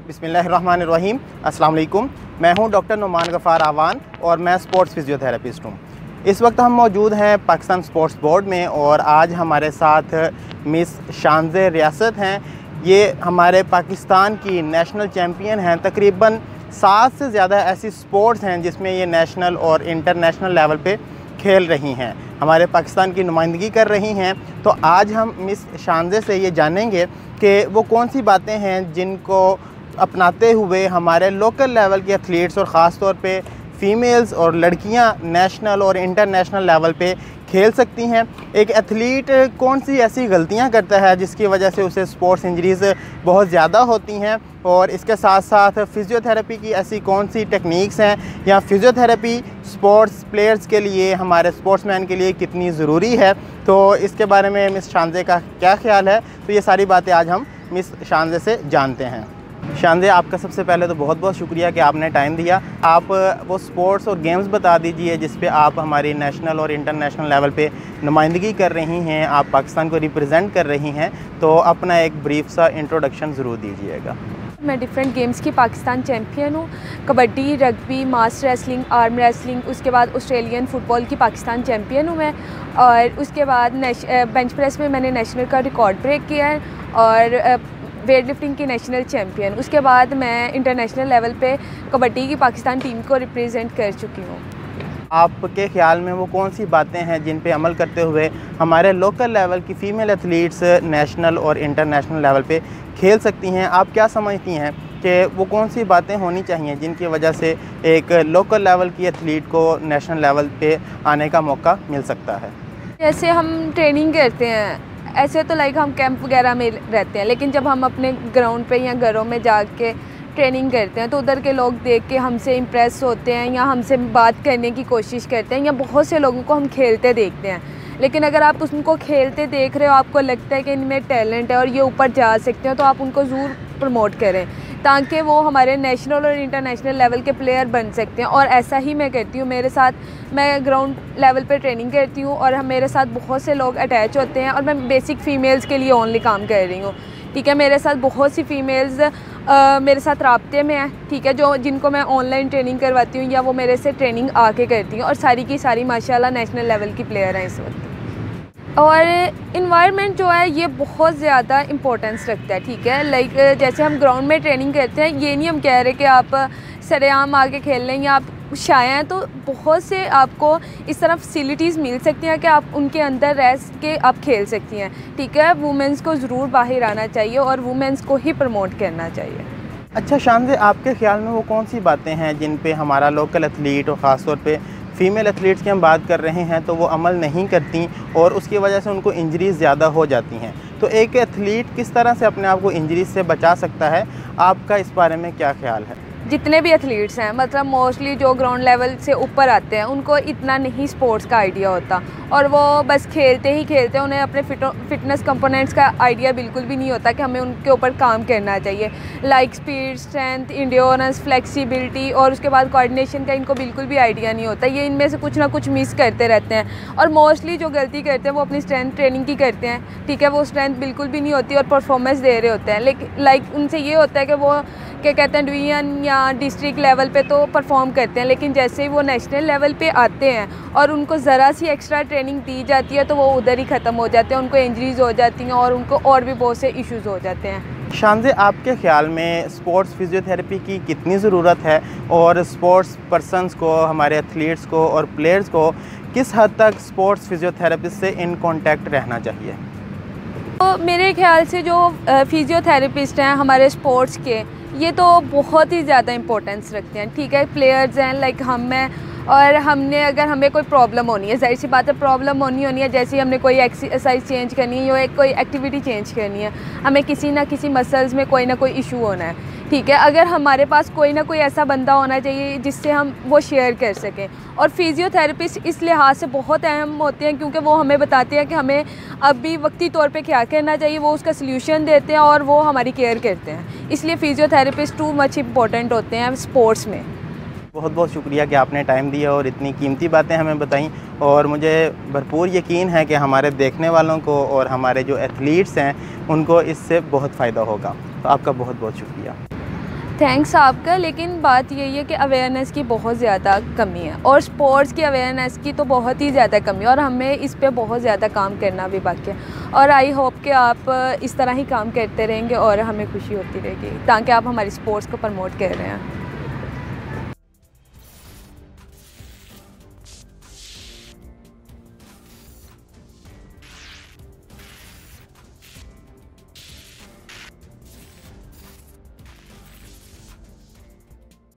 बिस्मिल्लाहिर्रहमानिर्रहीम। अस्सलाम वालेकुम। मैं हूं डॉक्टर नुमान गफ़ार आवान और मैं स्पोर्ट्स फिजियोथेरेपिस्ट हूं। इस वक्त हम मौजूद हैं पाकिस्तान स्पोर्ट्स बोर्ड में और आज हमारे साथ मिस शानज़े रियासत हैं। ये हमारे पाकिस्तान की नेशनल चैम्पियन हैं। तकरीबन 7 से ज़्यादा ऐसी स्पोर्ट्स हैं जिसमें ये नेशनल और इंटरनेशनल लेवल पे खेल रही हैं, हमारे पाकिस्तान की नुमाइंदगी कर रही हैं। तो आज हम मिस शानज़े से ये जानेंगे कि वो कौन सी बातें हैं जिनको अपनाते हुए हमारे लोकल लेवल के एथलीट्स और ख़ास तौर पे फ़ीमेल्स और लड़कियां नेशनल और इंटरनेशनल लेवल पे खेल सकती हैं। एक एथलीट कौन सी ऐसी गलतियां करता है जिसकी वजह से उसे स्पोर्ट्स इंजरीज़ बहुत ज़्यादा होती हैं, और इसके साथ साथ फ़िज़ियोथेरेपी की ऐसी कौन सी टेक्निक्स हैं या फ़िज़ियोथेरेपी स्पोर्ट्स प्लेयर्स के लिए, हमारे स्पोर्ट्समैन के लिए कितनी ज़रूरी है। तो इसके बारे में मिस शानज़े का क्या ख़्याल है, तो ये सारी बातें आज हम मिस शानज़े से जानते हैं। शानज़े, आपका सबसे पहले तो बहुत बहुत शुक्रिया कि आपने टाइम दिया। आप वो स्पोर्ट्स और गेम्स बता दीजिए जिस पे आप हमारी नेशनल और इंटरनेशनल लेवल पे नुमाइंदगी कर रही हैं, आप पाकिस्तान को रिप्रेजेंट कर रही हैं। तो अपना एक ब्रीफ सा इंट्रोडक्शन ज़रूर दीजिएगा। मैं डिफरेंट गेम्स की पाकिस्तान चैम्पियन हूँ। कबड्डी, रग्बी, मास रेसलिंग, आर्म रेसलिंग, उसके बाद ऑस्ट्रेलियन फ़ुटबॉल की पाकिस्तान चैम्पियन हूँ मैं। और उसके बाद बेंच प्रेस में मैंने नेशनल का रिकॉर्ड ब्रेक किया है और वेट लिफ्टिंग की नेशनल चैम्पियन। उसके बाद मैं इंटरनेशनल लेवल पे कबड्डी की पाकिस्तान टीम को रिप्रेजेंट कर चुकी हूँ। आपके ख़्याल में वो कौन सी बातें हैं जिन पे अमल करते हुए हमारे लोकल लेवल की फ़ीमेल एथलीट्स नेशनल और इंटरनेशनल लेवल पे खेल सकती हैं? आप क्या समझती हैं कि वो कौन सी बातें होनी चाहिए जिनकी वजह से एक लोकल लेवल की एथलीट को नेशनल लेवल पे आने का मौका मिल सकता है? जैसे हम ट्रेनिंग करते हैं, ऐसे तो लाइक हम कैंप वगैरह में रहते हैं, लेकिन जब हम अपने ग्राउंड पे या घरों में जाके ट्रेनिंग करते हैं तो उधर के लोग देख के हमसे इम्प्रेस होते हैं या हमसे बात करने की कोशिश करते हैं, या बहुत से लोगों को हम खेलते देखते हैं। लेकिन अगर आप उनको खेलते देख रहे हो, आपको लगता है कि इनमें टैलेंट है और ये ऊपर जा सकते हैं, तो आप उनको ज़रूर प्रमोट करें ताकि वो हमारे नेशनल और इंटरनेशनल लेवल के प्लेयर बन सकते हैं। और ऐसा ही मैं करती हूँ। मेरे साथ मैं ग्राउंड लेवल पे ट्रेनिंग करती हूँ और मेरे साथ बहुत से लोग अटैच होते हैं, और मैं बेसिक फ़ीमेल्स के लिए ओनली काम कर रही हूँ। ठीक है, मेरे साथ बहुत सी फ़ीमेल्स मेरे साथ राब्ते में हैं, ठीक है, जिनको मैं ऑनलाइन ट्रेनिंग करवाती हूँ या वो मेरे से ट्रेनिंग आके करती हैं, और सारी की सारी माशाल्लाह नेशनल लेवल की प्लेयर हैं इस वक्त। और इन्वायरमेंट जो है ये बहुत ज़्यादा इम्पोर्टेंस रखता है। ठीक है, लाइक जैसे हम ग्राउंड में ट्रेनिंग करते हैं, ये नहीं हम कह रहे कि आप सरेआम आके खेल लें या आप शाया हैं, तो बहुत से आपको इस तरह फैसिलिटीज़ मिल सकती हैं कि आप उनके अंदर रह के आप खेल सकती हैं। ठीक है, वुमेंस को ज़रूर बाहर आना चाहिए और वुमेंस को ही प्रमोट करना चाहिए। अच्छा शानज़े, आपके ख़्याल में वो कौन सी बातें हैं जिन पे हमारा लोकल एथलीट और ख़ास तौर पे फ़ीमेल एथलीट्स की हम बात कर रहे हैं तो वो अमल नहीं करती और उसकी वजह से उनको इंजरीज़ ज़्यादा हो जाती हैं? तो एक एथलीट किस तरह से अपने आप को इंजरीज़ से बचा सकता है? आपका इस बारे में क्या ख़्याल है? जितने भी एथलीट्स हैं, मतलब मोस्टली जो ग्राउंड लेवल से ऊपर आते हैं, उनको इतना नहीं स्पोर्ट्स का आइडिया होता और वो बस खेलते ही खेलते हैं। उन्हें अपने फिटनेस कंपोनेंट्स का आइडिया बिल्कुल भी नहीं होता कि हमें उनके ऊपर काम करना चाहिए। Like speed, strength, endurance, flexibility और उसके बाद कोऑर्डिनेशन का इनको बिल्कुल भी आइडिया नहीं होता। ये इनमें से कुछ ना कुछ मिस करते रहते हैं और मोस्टली जो गलती करते हैं वो अपनी स्ट्रेंथ ट्रेनिंग की करते हैं। ठीक है, वो स्ट्रेंथ बिल्कुल भी नहीं होती और परफॉर्मेंस दे रहे होते हैं, लेकिन लाइक उनसे ये होता है कि वो क्या कहते हैं डिवीज़न या डिस्ट्रिक्ट लेवल पे तो परफॉर्म करते हैं, लेकिन जैसे ही वो नेशनल लेवल पे आते हैं और उनको ज़रा सी एक्स्ट्रा ट्रेनिंग दी जाती है तो वो उधर ही ख़त्म हो जाते हैं, उनको इंजरीज़ हो जाती हैं और उनको और भी बहुत से इश्यूज़ हो जाते हैं। शानज़े, आपके ख़्याल में स्पोर्ट्स फिजियोथेरेपी की कितनी ज़रूरत है और स्पोर्ट्स पर्सनस को, हमारे एथलीट्स को और प्लेयर्स को किस हद तक स्पोर्ट्स फिजियोथेरेपिस्ट से इन कॉन्टैक्ट रहना चाहिए? तो मेरे ख्याल से जो फिजियोथेरेपिस्ट हैं हमारे स्पोर्ट्स के, ये तो बहुत ही ज़्यादा इम्पोर्टेंस रखते हैं। ठीक है, प्लेयर्स हैं लाइक हम हैं, और हमने अगर हमें कोई प्रॉब्लम होनी है, जाहिर सी बात है प्रॉब्लम होनी है, जैसे हमने कोई एक्सरसाइज चेंज करनी है या कोई एक्टिविटी चेंज करनी है, हमें किसी ना किसी मसल्स में कोई ना कोई इशू होना है। ठीक है, अगर हमारे पास कोई ना कोई ऐसा बंदा होना चाहिए जिससे हम वो शेयर कर सकें। और फिजियोथेरेपिस्ट इस लिहाज से बहुत अहम होते हैं क्योंकि वो हमें बताते हैं कि हमें अभी वक्ती तौर पे क्या करना चाहिए, वो उसका सल्यूशन देते हैं और वो हमारी केयर करते हैं। इसलिए फिजियोथेरेपिस्ट टू मच इम्पोर्टेंट होते हैं स्पोर्ट्स में। बहुत बहुत शुक्रिया कि आपने टाइम दिया और इतनी कीमती बातें हमें बताई, और मुझे भरपूर यकीन है कि हमारे देखने वालों को और हमारे जो एथलीट्स हैं उनको इससे बहुत फ़ायदा होगा। तो आपका बहुत बहुत शुक्रिया। थैंक्स आपका, लेकिन बात यही है कि अवेयरनेस की बहुत ज़्यादा कमी है और स्पोर्ट्स की अवेयरनेस की तो बहुत ही ज़्यादा कमी है और हमें इस पे बहुत ज़्यादा काम करना भी बाकी है। और आई होप कि आप इस तरह ही काम करते रहेंगे और हमें खुशी होती रहेगी ताकि आप हमारी स्पोर्ट्स को प्रमोट कर रहे हैं।